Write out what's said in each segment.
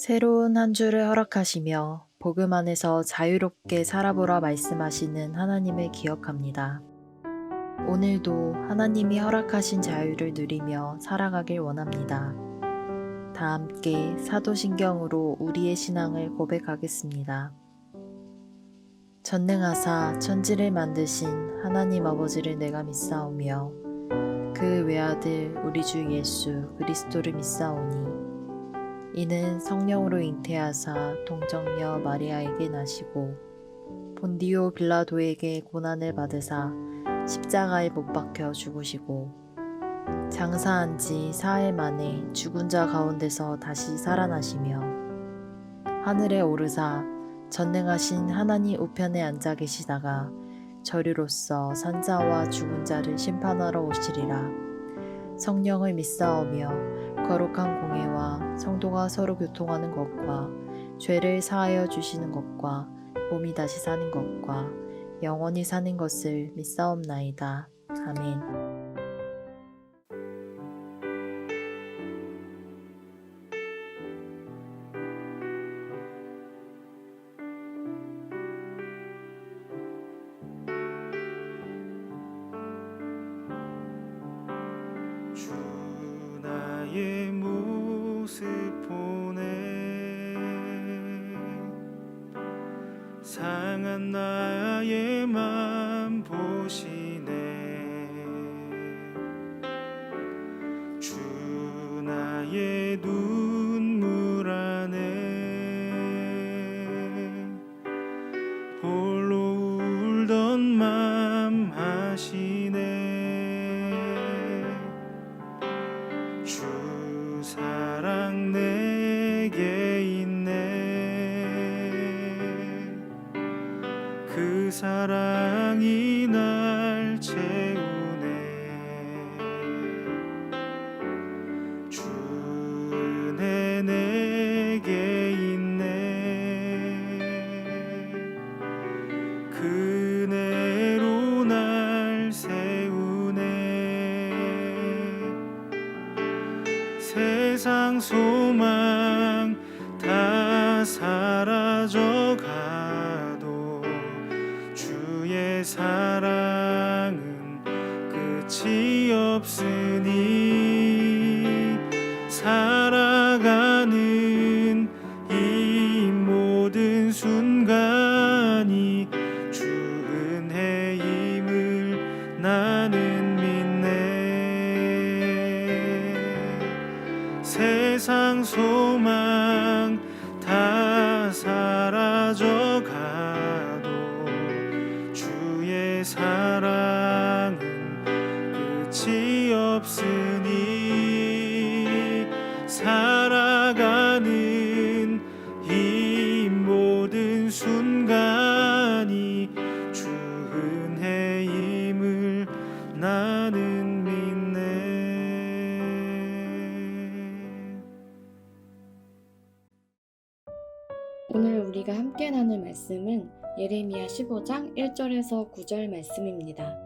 새로운 한 주를 허락하시며 복음 안에서 자유롭게 살아보라 말씀하시는 하나님을 기억합니다. 오늘도 하나님이 허락하신 자유를 누리며 살아가길 원합니다. 다 함께 사도신경으로 우리의 신앙을 고백하겠습니다. 전능하사 천지를 만드신 하나님 아버지를 내가 믿사오며 그 외아들 우리 주 예수 그리스도를 믿사오니 이는 성령으로 잉태하사 동정녀 마리아에게 나시고 본디오 빌라도에게 고난을 받으사 십자가에 못 박혀 죽으시고 장사한 지 사흘 만에 죽은 자 가운데서 다시 살아나시며 하늘에 오르사 전능하신 하나님 우편에 앉아 계시다가 저리로서 산자와 죽은 자를 심판하러 오시리라. 성령을 믿사오며 거룩한 공예와 성도가 서로 교통하는 것과 죄를 사하여 주시는 것과 몸이 다시 사는 것과 영원히 사는 것을 믿사옵나이다. 아멘. 주 나의 모습 보네 상한 나의 맘 보시네 주 나의 눈물 안에 홀로 울던 맘 하시네 주 사랑 내게 있네 그 사랑이 날 채우네 주 은혜 내게 있네 그 은혜로 날 세우네 세상 소망 다 사라져가도 주의 사랑은 끝이 없으니 살아가는 이 모든 순간이 주 은혜임을 나는 믿네 세상 소망 다 사라져가도 주의 사랑은 끝이 없으니 살아가는 이 모든 순간이 주 은혜임을 나는 믿네. 오늘 우리가 함께 나눌 말씀은 예레미야 15장 1절에서 9절 말씀입니다.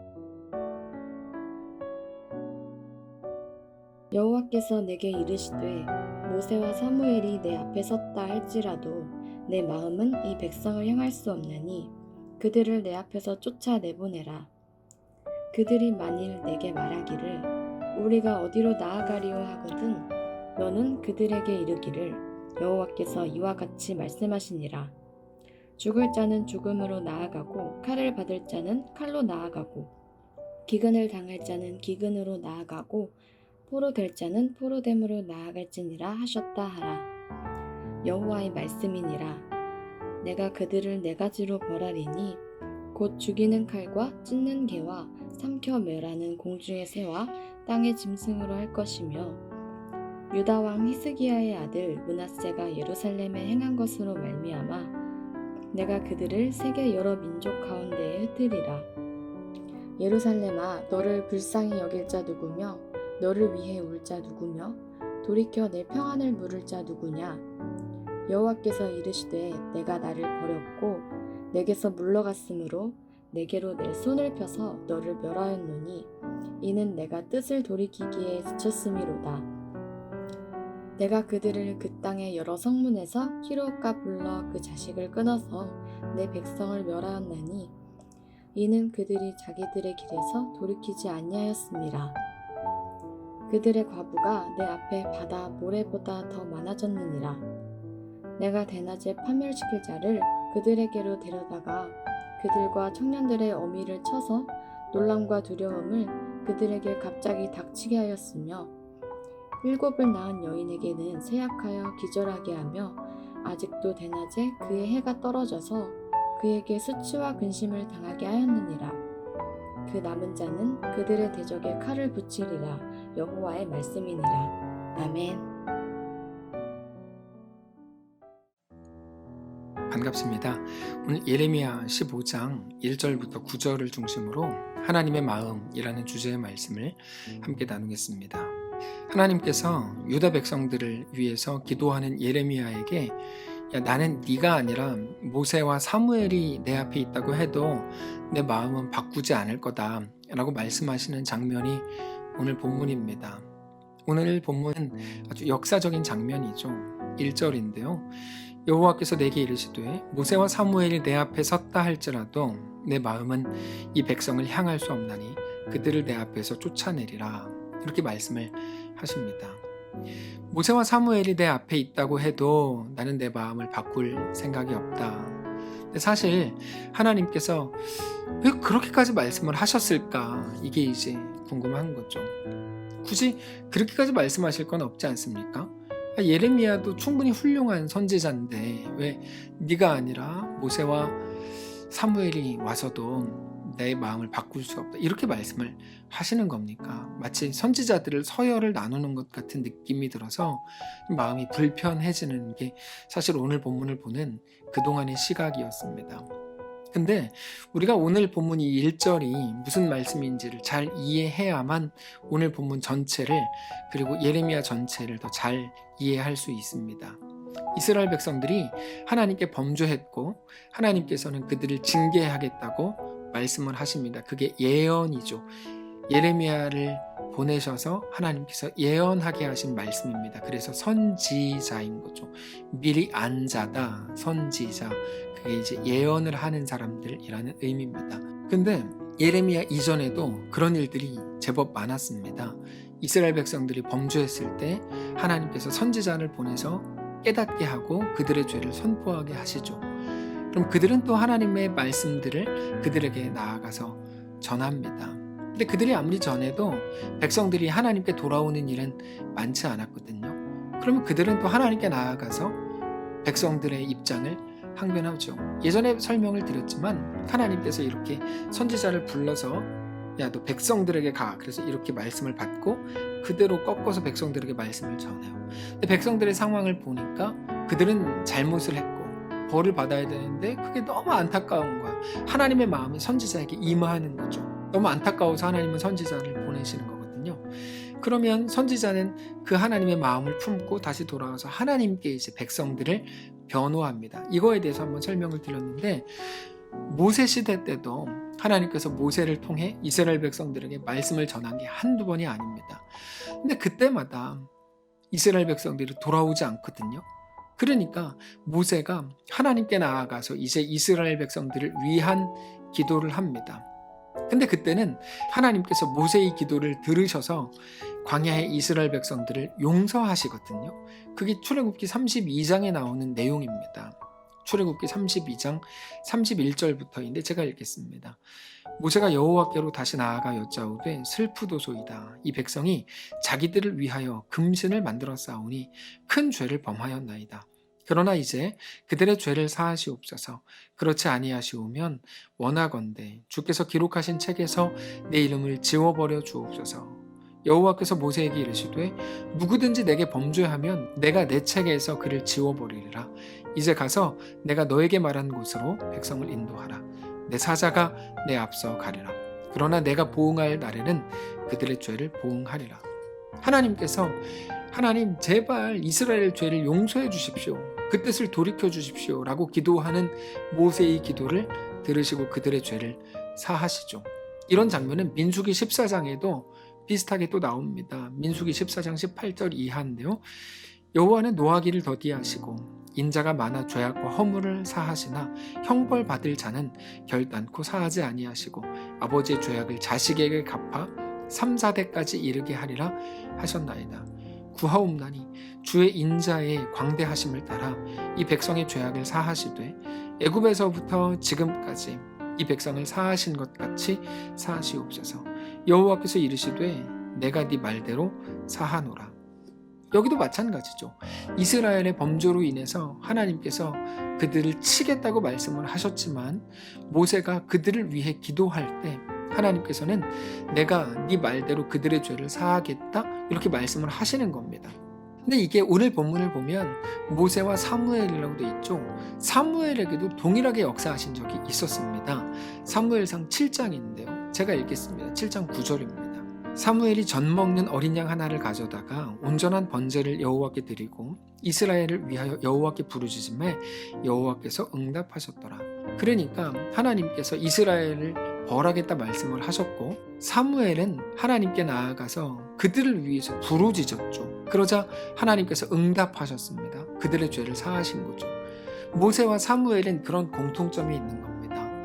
여호와께서 내게 이르시되 모세와 사무엘이 내 앞에 섰다 할지라도 내 마음은 이 백성을 향할 수 없나니 그들을 내 앞에서 쫓아내보내라. 그들이 만일 내게 말하기를 우리가 어디로 나아가리요 하거든 너는 그들에게 이르기를 여호와께서 이와 같이 말씀하시니라. 죽을 자는 죽음으로 나아가고 칼을 받을 자는 칼로 나아가고 기근을 당할 자는 기근으로 나아가고 포로될 자는 포로됨으로 나아갈지니라 하셨다 하라. 여호와의 말씀이니라. 내가 그들을 네 가지로 벌하리니 곧 죽이는 칼과 찢는 개와 삼켜 멸하는 공중의 새와 땅의 짐승으로 할 것이며 유다 왕 히스기야의 아들 므낫세가 예루살렘에 행한 것으로 말미암아 내가 그들을 세계 여러 민족 가운데에 흩으리라. 예루살렘아 너를 불쌍히 여길 자 누구며 너를 위해 울 자 누구며 돌이켜 내 평안을 물을 자 누구냐. 여호와께서 이르시되 내가 나를 버렸고 내게서 물러갔으므로 내게로 내 손을 펴서 너를 멸하였노니 이는 내가 뜻을 돌이키기에 지쳤음이로다. 내가 그들을 그 땅의 여러 성문에서 키루옥과 불러 그 자식을 끊어서 내 백성을 멸하였나니 이는 그들이 자기들의 길에서 돌이키지 아니하였음이라. 그들의 과부가 내 앞에 바다 모래보다 더 많아졌느니라. 내가 대낮에 파멸시킬 자를 그들에게로 데려다가 그들과 청년들의 어미를 쳐서 놀람과 두려움을 그들에게 갑자기 닥치게 하였으며 7을 낳은 여인에게는 쇠약하여 기절하게 하며 아직도 대낮에 그의 해가 떨어져서 그에게 수치와 근심을 당하게 하였느니라. 그 남은 자는 그들의 대적에 칼을 붙이리라. 여호와의 말씀이니라. 아멘. 반갑습니다. 오늘 예레미야 15장 1절부터 9절을 중심으로 하나님의 마음이라는 주제의 말씀을 함께 나누겠습니다. 하나님께서 유다 백성들을 위해서 기도하는 예레미야에게 나는 네가 아니라 모세와 사무엘이 내 앞에 있다고 해도 내 마음은 바꾸지 않을 거다 라고 말씀하시는 장면이 오늘 본문입니다. 오늘 본문은 아주 역사적인 장면이죠. 1절인데요. 여호와께서 내게 이르시되 모세와 사무엘이 내 앞에 섰다 할지라도 내 마음은 이 백성을 향할 수 없나니 그들을 내 앞에서 쫓아내리라. 이렇게 말씀을 하십니다. 모세와 사무엘이 내 앞에 있다고 해도 나는 내 마음을 바꿀 생각이 없다. 근데 사실 하나님께서 왜 그렇게까지 말씀을 하셨을까? 이게 이제 궁금한 거죠. 굳이 그렇게까지 말씀하실 건 없지 않습니까? 예레미야도 충분히 훌륭한 선지자인데 왜 네가 아니라 모세와 사무엘이 와서도 내 마음을 바꿀 수 없다 이렇게 말씀을 하시는 겁니까? 마치 선지자들을 서열을 나누는 것 같은 느낌이 들어서 마음이 불편해지는 게 사실 오늘 본문을 보는 그동안의 시각이었습니다. 근데 우리가 오늘 본문 이 1절이 무슨 말씀인지를 잘 이해해야만 오늘 본문 전체를 그리고 예레미야 전체를 더 잘 이해할 수 있습니다. 이스라엘 백성들이 하나님께 범죄했고 하나님께서는 그들을 징계하겠다고 말씀을 하십니다. 그게 예언이죠. 예레미야를 보내셔서 하나님께서 예언하게 하신 말씀입니다. 그래서 선지자인 거죠. 미리 안 자다, 선지자. 그게 이제 예언을 하는 사람들이라는 의미입니다. 근데 예레미야 이전에도 그런 일들이 제법 많았습니다. 이스라엘 백성들이 범죄했을 때 하나님께서 선지자를 보내서 깨닫게 하고 그들의 죄를 선포하게 하시죠. 그럼 그들은 또 하나님의 말씀들을 그들에게 나아가서 전합니다. 근데 그들이 아무리 전해도 백성들이 하나님께 돌아오는 일은 많지 않았거든요. 그러면 그들은 또 하나님께 나아가서 백성들의 입장을 항변하죠. 예전에 설명을 드렸지만 하나님께서 이렇게 선지자를 불러서 야, 너 백성들에게 가. 그래서 이렇게 말씀을 받고 그대로 꺾어서 백성들에게 말씀을 전해요. 근데 백성들의 상황을 보니까 그들은 잘못을 했고 벌을 받아야 되는데 그게 너무 안타까운 거야. 하나님의 마음이 선지자에게 임하는 거죠. 너무 안타까워서 하나님은 선지자를 보내시는 거거든요. 그러면 선지자는 그 하나님의 마음을 품고 다시 돌아와서 하나님께 이제 백성들을 변호합니다. 이거에 대해서 한번 설명을 드렸는데 모세 시대 때도 하나님께서 모세를 통해 이스라엘 백성들에게 말씀을 전한 게 한두 번이 아닙니다. 근데 그때마다 이스라엘 백성들이 돌아오지 않거든요. 그러니까 모세가 하나님께 나아가서 이제 이스라엘 백성들을 위한 기도를 합니다. 근데 그때는 하나님께서 모세의 기도를 들으셔서 광야의 이스라엘 백성들을 용서하시거든요. 그게 출애굽기 32장에 나오는 내용입니다. 출애굽기 32장 31절부터인데 제가 읽겠습니다. 모세가 여호와께로 다시 나아가 여짜오되 슬프도소이다. 이 백성이 자기들을 위하여 금신을 만들어 싸우니 큰 죄를 범하였나이다. 그러나 이제 그들의 죄를 사하시옵소서. 그렇지 아니하시오면 원하건대 주께서 기록하신 책에서 내 이름을 지워버려 주옵소서. 여호와께서 모세에게 이르시되 누구든지 내게 범죄하면 내가 내 책에서 그를 지워버리리라. 이제 가서 내가 너에게 말한 곳으로 백성을 인도하라. 내 사자가 내 앞서 가리라. 그러나 내가 보응할 날에는 그들의 죄를 보응하리라. 하나님께서 하나님 제발 이스라엘 죄를 용서해 주십시오. 그 뜻을 돌이켜 주십시오. 라고 기도하는 모세의 기도를 들으시고 그들의 죄를 사하시죠. 이런 장면은 민수기 14장에도 비슷하게 또 나옵니다. 민수기 14장 18절 이하인데요. 여호와는 노하기를 더디하시고 인자가 많아 죄악과 허물을 사하시나 형벌 받을 자는 결단코 사하지 아니하시고 아버지의 죄악을 자식에게 갚아 3, 4대까지 이르게 하리라 하셨나이다. 구하옵나니 주의 인자의 광대하심을 따라 이 백성의 죄악을 사하시되 애굽에서부터 지금까지 이 백성을 사하신 것 같이 사하시옵소서. 여호와께서 이르시되 내가 네 말대로 사하노라. 여기도 마찬가지죠. 이스라엘의 범죄로 인해서 하나님께서 그들을 치겠다고 말씀을 하셨지만 모세가 그들을 위해 기도할 때 하나님께서는 내가 네 말대로 그들의 죄를 사하겠다 이렇게 말씀을 하시는 겁니다. 근데 이게 오늘 본문을 보면 모세와 사무엘이라고 돼 있죠. 사무엘에게도 동일하게 역사하신 적이 있었습니다. 사무엘상 7장인데요. 제가 읽겠습니다. 7장 9절입니다. 사무엘이 전 먹는 어린 양 하나를 가져다가 온전한 번제를 여호와께 드리고 이스라엘을 위하여 여호와께 부르짖음에 여호와께서 응답하셨더라. 그러니까 하나님께서 이스라엘을 벌하겠다 말씀을 하셨고 사무엘은 하나님께 나아가서 그들을 위해서 부르짖었죠. 그러자 하나님께서 응답하셨습니다. 그들의 죄를 사하신 거죠. 모세와 사무엘은 그런 공통점이 있는 겁니다.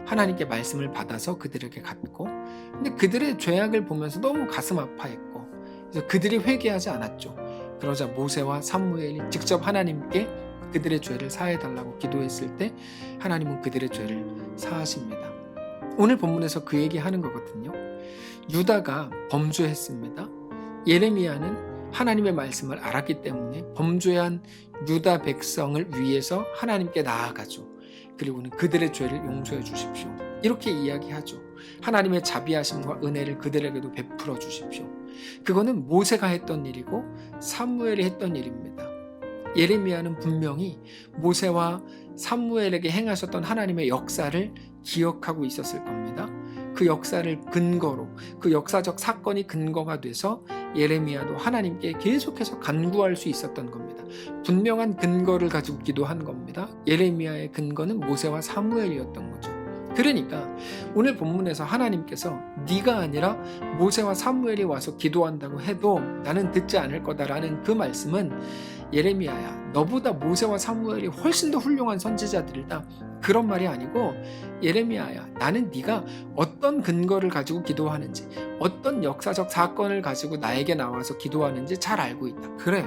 하나님께 말씀을 받아서 그들에게 갔고 근데 그들의 죄악을 보면서 너무 가슴 아파했고 그래서 그들이 회개하지 않았죠. 그러자 모세와 사무엘이 직접 하나님께 그들의 죄를 사해달라고 기도했을 때 하나님은 그들의 죄를 사하십니다. 오늘 본문에서 그 얘기하는 거거든요. 유다가 범죄했습니다. 예레미야는 하나님의 말씀을 알았기 때문에 범죄한 유다 백성을 위해서 하나님께 나아가죠. 그리고는 그들의 죄를 용서해 주십시오. 이렇게 이야기하죠. 하나님의 자비하심과 은혜를 그들에게도 베풀어 주십시오. 그거는 모세가 했던 일이고 사무엘이 했던 일입니다. 예레미야는 분명히 모세와 사무엘에게 행하셨던 하나님의 역사를 기억하고 있었을 겁니다. 그 역사를 근거로 그 역사적 사건이 근거가 돼서 예레미야도 하나님께 계속해서 간구할 수 있었던 겁니다. 분명한 근거를 가지고 기도한 겁니다. 예레미야의 근거는 모세와 사무엘이었던 거죠. 그러니까 오늘 본문에서 하나님께서 네가 아니라 모세와 사무엘이 와서 기도한다고 해도 나는 듣지 않을 거다라는 그 말씀은 예레미야야 너보다 모세와 사무엘이 훨씬 더 훌륭한 선지자들이다 그런 말이 아니고 예레미야야 나는 네가 어떤 근거를 가지고 기도하는지 어떤 역사적 사건을 가지고 나에게 나와서 기도하는지 잘 알고 있다. 그래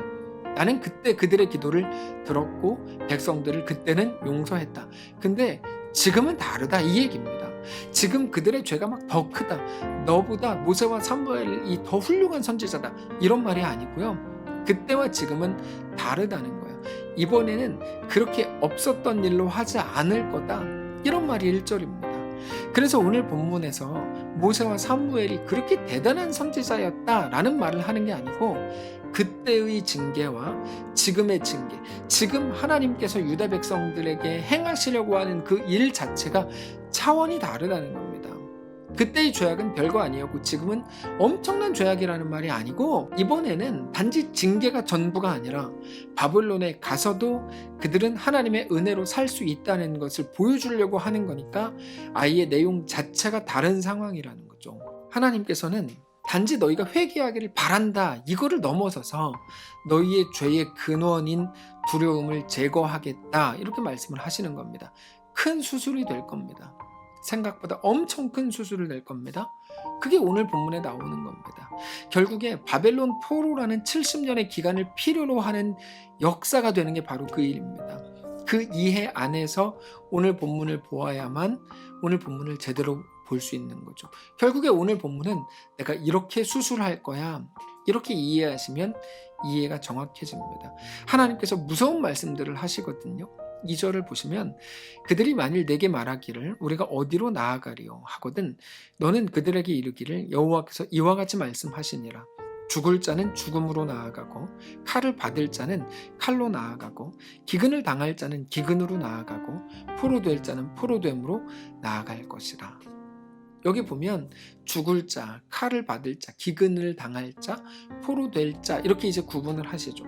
나는 그때 그들의 기도를 들었고 백성들을 그때는 용서했다. 근데 지금은 다르다 이 얘기입니다. 지금 그들의 죄가 막 더 크다. 너보다 모세와 사무엘이 더 훌륭한 선지자다. 이런 말이 아니고요. 그때와 지금은 다르다는 거예요. 이번에는 그렇게 없었던 일로 하지 않을 거다. 이런 말이 1절입니다. 그래서 오늘 본문에서 모세와 사무엘이 그렇게 대단한 선지자였다라는 말을 하는 게 아니고 그때의 징계와 지금의 징계, 지금 하나님께서 유다 백성들에게 행하시려고 하는 그 일 자체가 차원이 다르다는 겁니다. 그때의 죄악은 별거 아니었고 지금은 엄청난 죄악이라는 말이 아니고 이번에는 단지 징계가 전부가 아니라 바벨론에 가서도 그들은 하나님의 은혜로 살 수 있다는 것을 보여주려고 하는 거니까 아예 내용 자체가 다른 상황이라는 거죠. 하나님께서는 단지 너희가 회개하기를 바란다 이거를 넘어서서 너희의 죄의 근원인 두려움을 제거하겠다 이렇게 말씀을 하시는 겁니다. 큰 수술이 될 겁니다. 생각보다 엄청 큰 수술을 낼 겁니다. 그게 오늘 본문에 나오는 겁니다. 결국에 바벨론 포로라는 70년의 기간을 필요로 하는 역사가 되는 게 바로 그 일입니다. 그 이해 안에서 오늘 본문을 보아야만 오늘 본문을 제대로 볼 수 있는 거죠. 결국에 오늘 본문은 내가 이렇게 수술할 거야. 이렇게 이해하시면 이해가 정확해집니다. 하나님께서 무서운 말씀들을 하시거든요. 2절을 보시면 그들이 만일 내게 말하기를 우리가 어디로 나아가리요 하거든 너는 그들에게 이르기를 여호와께서 이와 같이 말씀하시니라 죽을 자는 죽음으로 나아가고 칼을 받을 자는 칼로 나아가고 기근을 당할 자는 기근으로 나아가고 포로될 자는 포로됨으로 나아갈 것이라. 여기 보면 죽을 자, 칼을 받을 자, 기근을 당할 자, 포로될 자 이렇게 이제 구분을 하시죠.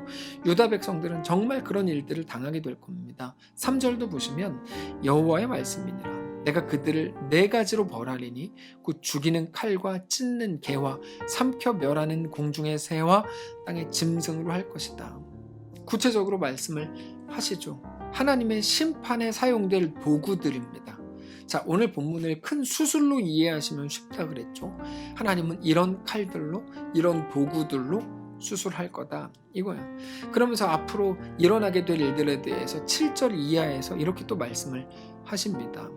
유다 백성들은 정말 그런 일들을 당하게 될 겁니다. 3절도 보시면 여호와의 말씀이니라. 내가 그들을 4가지로 벌하리니 곧 죽이는 칼과 찢는 개와 삼켜 멸하는 공중의 새와 땅의 짐승으로 할 것이다. 구체적으로 말씀을 하시죠. 하나님의 심판에 사용될 도구들입니다. 자, 오늘 본문을 큰 수술로 이해하시면 쉽다 그랬죠. 하나님은 이런 칼들로, 이런 도구들로 수술할 거다 이거야. 그러면서 앞으로 일어나게 될 일들에 대해서 7절 이하에서 이렇게 또 말씀을 하십니다.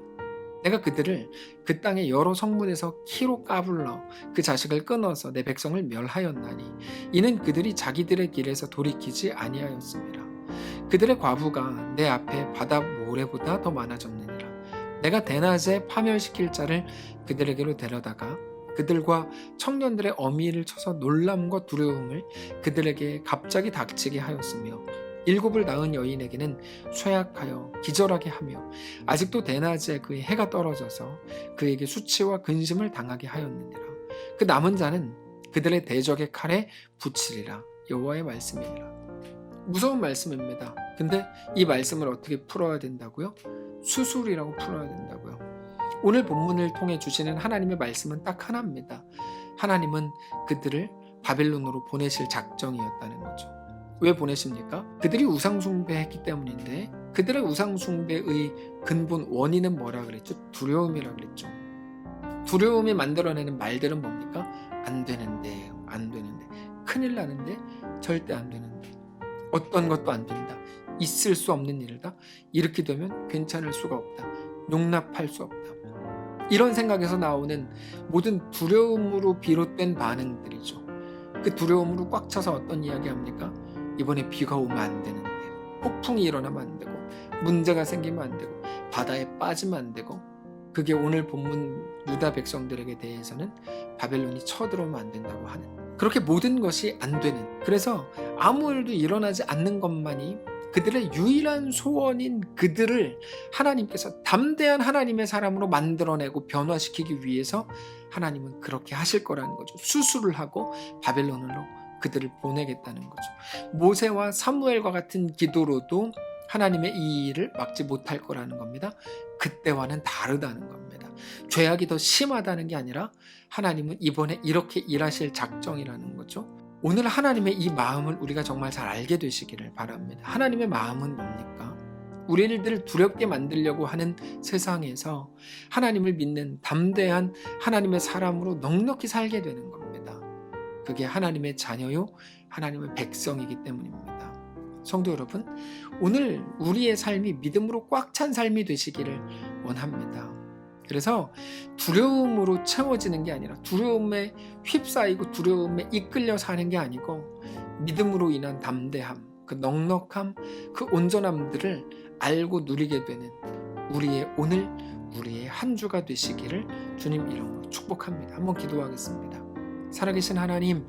내가 그들을 그 땅의 여러 성문에서 키로 까불러 그 자식을 끊어서 내 백성을 멸하였나니 이는 그들이 자기들의 길에서 돌이키지 아니하였습니다. 그들의 과부가 내 앞에 바다 모래보다 더 많아졌느니라. 내가 대낮에 파멸시킬 자를 그들에게로 데려다가 그들과 청년들의 어미를 쳐서 놀람과 두려움을 그들에게 갑자기 닥치게 하였으며 7을 낳은 여인에게는 쇠약하여 기절하게 하며 아직도 대낮에 그의 해가 떨어져서 그에게 수치와 근심을 당하게 하였느니라. 그 남은 자는 그들의 대적의 칼에 붙이리라. 여호와의 말씀이니라. 무서운 말씀입니다. 근데 이 말씀을 어떻게 풀어야 된다고요? 수술이라고 풀어야 된다고요. 오늘 본문을 통해 주시는 하나님의 말씀은 딱 하나입니다. 하나님은 그들을 바벨론으로 보내실 작정이었다는 거죠. 왜 보내십니까? 그들이 우상숭배했기 때문인데 그들의 우상숭배의 근본 원인은 뭐라 그랬죠? 두려움이라 그랬죠. 두려움이 만들어내는 말들은 뭡니까? 안 되는데, 안 되는데, 큰일 나는데, 절대 안 되는데, 어떤 것도 안 된다, 있을 수 없는 일이다, 이렇게 되면 괜찮을 수가 없다, 용납할 수 없다. 이런 생각에서 나오는 모든 두려움으로 비롯된 반응들이죠. 그 두려움으로 꽉 차서 어떤 이야기 합니까? 이번에 비가 오면 안 되는데, 폭풍이 일어나면 안 되고, 문제가 생기면 안 되고, 바다에 빠지면 안 되고, 그게 오늘 본문 유다 백성들에게 대해서는 바벨론이 쳐들어오면 안 된다고 하는, 그렇게 모든 것이 안 되는, 그래서 아무 일도 일어나지 않는 것만이 그들의 유일한 소원인 그들을 하나님께서 담대한 하나님의 사람으로 만들어내고 변화시키기 위해서 하나님은 그렇게 하실 거라는 거죠. 수술을 하고 바벨론으로 그들을 보내겠다는 거죠. 모세와 사무엘과 같은 기도로도 하나님의 이 일을 막지 못할 거라는 겁니다. 그때와는 다르다는 겁니다. 죄악이 더 심하다는 게 아니라 하나님은 이번에 이렇게 일하실 작정이라는 거죠. 오늘 하나님의 이 마음을 우리가 정말 잘 알게 되시기를 바랍니다. 하나님의 마음은 뭡니까? 우리를 두렵게 만들려고 하는 세상에서 하나님을 믿는 담대한 하나님의 사람으로 넉넉히 살게 되는 겁니다. 그게 하나님의 자녀요, 하나님의 백성이기 때문입니다. 성도 여러분, 오늘 우리의 삶이 믿음으로 꽉 찬 삶이 되시기를 원합니다. 그래서 두려움으로 채워지는 게 아니라, 두려움에 휩싸이고 두려움에 이끌려 사는 게 아니고, 믿음으로 인한 담대함, 그 넉넉함, 그 온전함들을 알고 누리게 되는 우리의 오늘, 우리의 한 주가 되시기를 주님 이름으로 축복합니다. 한번 기도하겠습니다. 살아계신 하나님,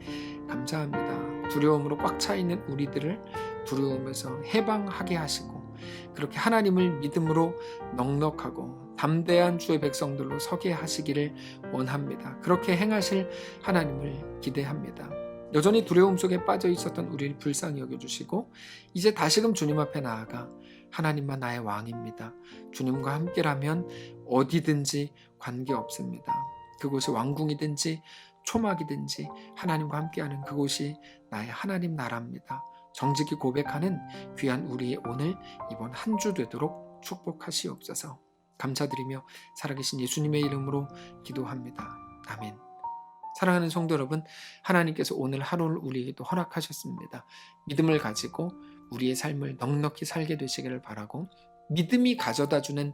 감사합니다. 두려움으로 꽉 차 있는 우리들을 두려움에서 해방하게 하시고, 그렇게 하나님을 믿음으로 넉넉하고 담대한 주의 백성들로 서게 하시기를 원합니다. 그렇게 행하실 하나님을 기대합니다. 여전히 두려움 속에 빠져 있었던 우리를 불쌍히 여겨주시고, 이제 다시금 주님 앞에 나아가 하나님만 나의 왕입니다, 주님과 함께라면 어디든지 관계없습니다, 그곳이 왕궁이든지 초막이든지 하나님과 함께하는 그곳이 나의 하나님 나라입니다, 정직히 고백하는 귀한 우리의 오늘, 이번 한 주 되도록 축복하시옵소서. 감사드리며 살아계신 예수님의 이름으로 기도합니다. 아멘. 사랑하는 성도 여러분, 하나님께서 오늘 하루를 우리에게도 허락하셨습니다. 믿음을 가지고 우리의 삶을 넉넉히 살게 되시기를 바라고, 믿음이 가져다주는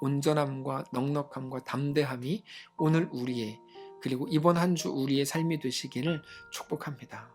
온전함과 넉넉함과 담대함이 오늘 우리의, 그리고 이번 한 주 우리의 삶이 되시기를 축복합니다.